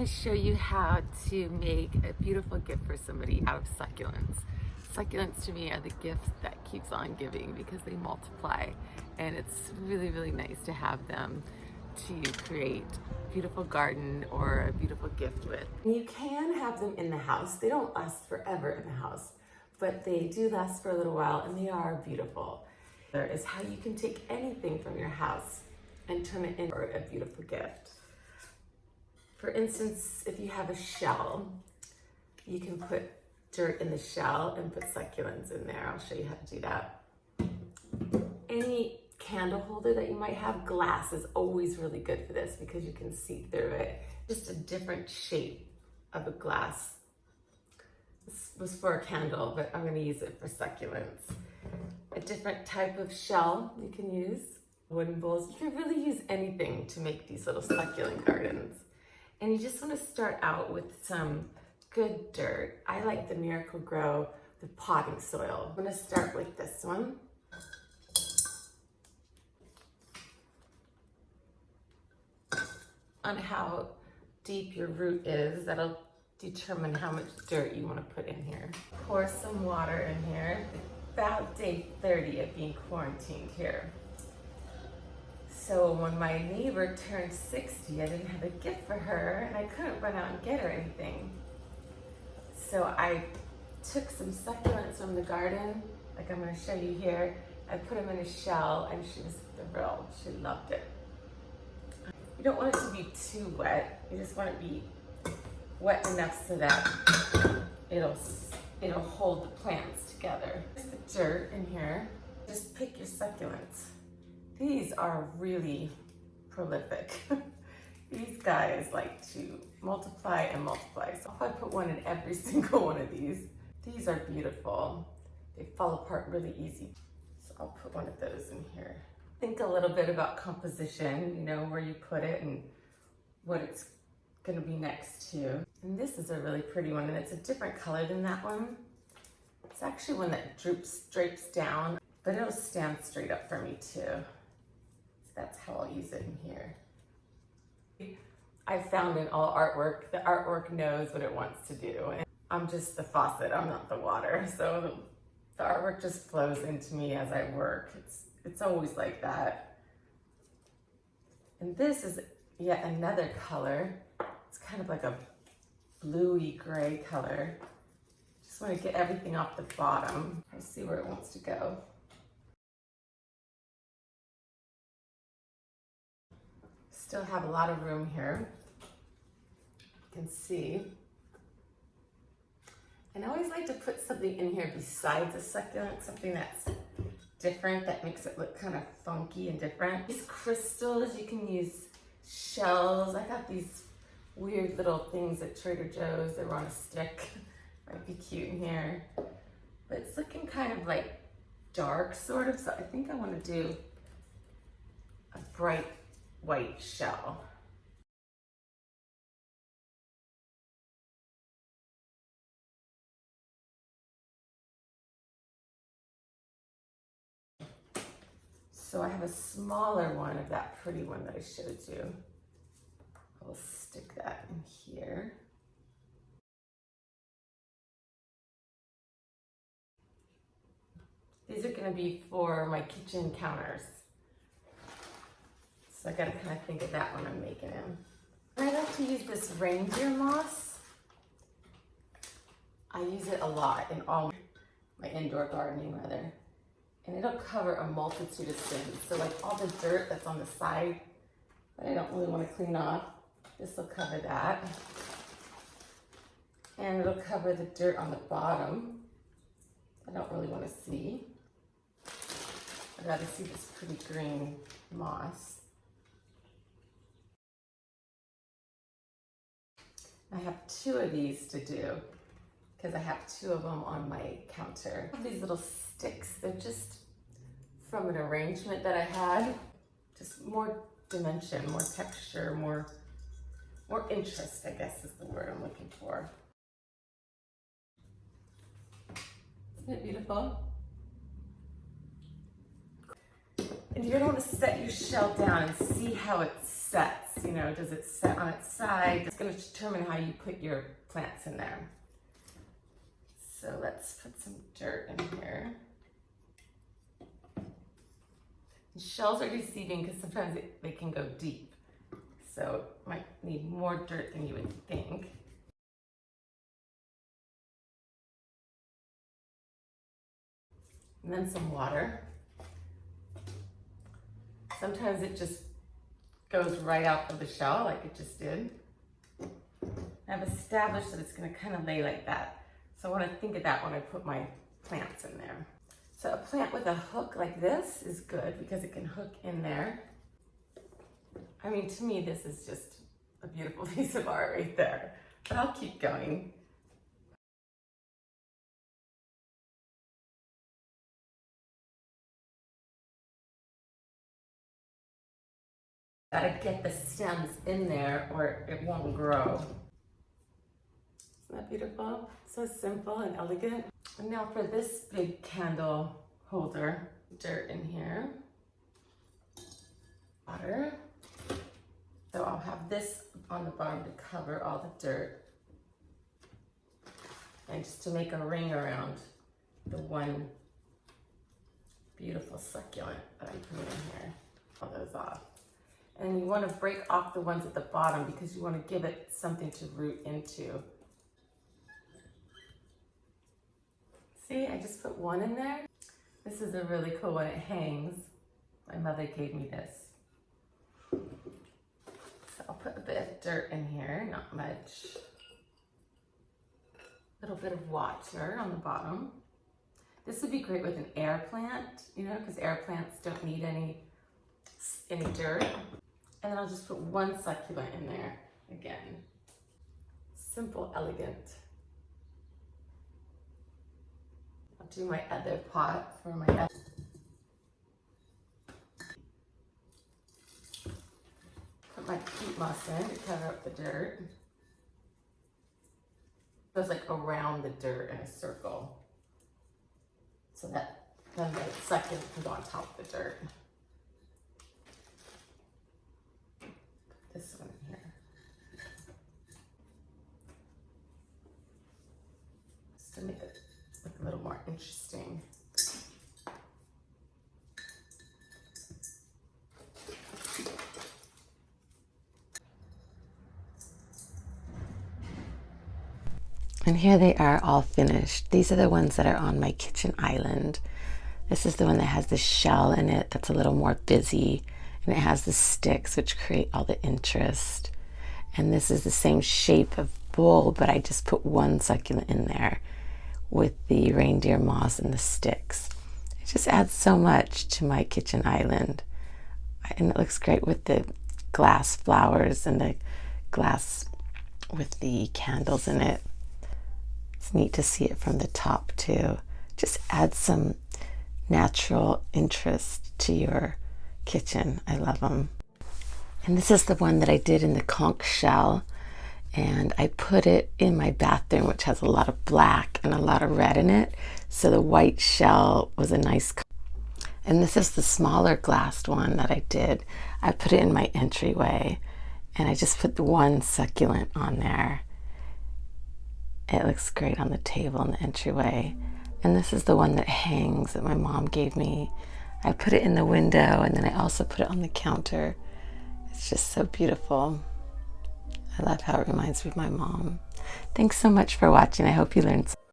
I'm going to show you how to make a beautiful gift for somebody out of succulents. Succulents to me are the gift that keeps on giving because they multiply, and it's really, really nice to have them to create a beautiful garden or a beautiful gift with. You can have them in the house. They don't last forever in the house, but they do last for a little while and they are beautiful. There is how you can take anything from your house and turn it into a beautiful gift. For instance, if you have a shell, you can put dirt in the shell and put succulents in there. I'll show you how to do that. Any candle holder that you might have, glass is always really good for this because you can see through it. Just a different shape of a glass. This was for a candle, but I'm going to use it for succulents. A different type of shell you can use, wooden bowls. You can really use anything to make these little succulent gardens. And you just want to start out with some good dirt. I like the Miracle-Gro, the potting soil. I'm going to start with this one. On how deep your root is, that'll determine how much dirt you want to put in here. Pour some water in here. About day 30 of being quarantined here. So when my neighbor turned 60, I didn't have a gift for her and I couldn't run out and get her anything. So I took some succulents from the garden, like I'm going to show you here. I put them in a shell and she was thrilled. She loved it. You don't want it to be too wet. You just want it to be wet enough so that it'll hold the plants together. There's the dirt in here. Just pick your succulents. These are really prolific. These guys like to multiply and multiply. So if I put one in every single one of these are beautiful. They fall apart really easy. So I'll put one of those in here. Think a little bit about composition, you know, where you put it and what it's gonna be next to. And this is a really pretty one, and it's a different color than that one. It's actually one that drapes down, but it'll stand straight up for me too. That's how I'll use it in here. I found in all artwork, the artwork knows what it wants to do. And I'm just the faucet, I'm not the water. So the artwork just flows into me as I work. It's always like that. And this is yet another color. It's kind of like a bluey gray color. Just want to get everything off the bottom. I'll see where it wants to go. Still have a lot of room here. You can see. And I always like to put something in here besides a succulent, something that's different, that makes it look kind of funky and different. These crystals, you can use shells. I got these weird little things at Trader Joe's. They were on a stick. Might be cute in here. But it's looking kind of like dark, sort of, so I think I want to do a bright white shell. So I have a smaller one of that pretty one that I showed you. I'll stick that in here. These are going to be for my kitchen counters. So I gotta kind of think of that when I'm making them. I like to use this reindeer moss. I use it a lot in all my indoor gardening rather. And it'll cover a multitude of sins. So like all the dirt that's on the side that I don't really want to clean off, this will cover that. And it'll cover the dirt on the bottom I don't really want to see. I'd rather see this pretty green moss. I have 2 of these to do because I have 2 of them on my counter. I have these little sticks. They're just from an arrangement that I had. Just more dimension, more texture, more interest, I guess is the word I'm looking for. Isn't it beautiful? And you're gonna want to set your shell down and see how it sets. You know, does it set on its side? It's gonna determine how you put your plants in there. So let's put some dirt in here. And shells are deceiving because sometimes they can go deep. So it might need more dirt than you would think. And then some water. Sometimes it just goes right out of the shell like it just did. I've established that it's gonna kind of lay like that. So I wanna think of that when I put my plants in there. So a plant with a hook like this is good because it can hook in there. I mean, to me, this is just a beautiful piece of art right there, but I'll keep going. Gotta get the stems in there or it won't grow. Isn't that beautiful? So simple and elegant. And now for this big candle holder, dirt in here, water. So I'll have this on the bottom to cover all the dirt. And just to make a ring around the one beautiful succulent that I put in here. All those off. And you want to break off the ones at the bottom because you want to give it something to root into. See, I just put one in there. This is a really cool one. It hangs. My mother gave me this. So I'll put a bit of dirt in here, not much. A little bit of water on the bottom. This would be great with an air plant, you know, because air plants don't need any dirt. And then I'll just put one succulent in there again. Simple, elegant. I'll do my other pot for my other. Put my peat moss in to cover up the dirt. It goes like around the dirt in a circle. So that then the succulent can go on top of the dirt. This one here. Just to make it look a little more interesting. And here they are all finished. These are the ones that are on my kitchen island. This is the one that has the shell in it that's a little more busy. And it has the sticks which create all the interest. And this is the same shape of bowl, but I just put one succulent in there with the reindeer moss and the sticks. It just adds so much to my kitchen island. And it looks great with the glass flowers and the glass with the candles in it. It's neat to see it from the top too. Just adds some natural interest to your kitchen. I love them. And this is the one that I did in the conch shell, and I put it in my bathroom, which has a lot of black and a lot of red in it, so the white shell was a nice color. And this is the smaller glassed one that I did. I put it in my entryway, and I just put the one succulent on there. It looks great on the table in the entryway. And this is the one that hangs that my mom gave me. I put it in the window, and then I also put it on the counter. It's just so beautiful. I love how it reminds me of my mom. Thanks so much for watching. I hope you learned something.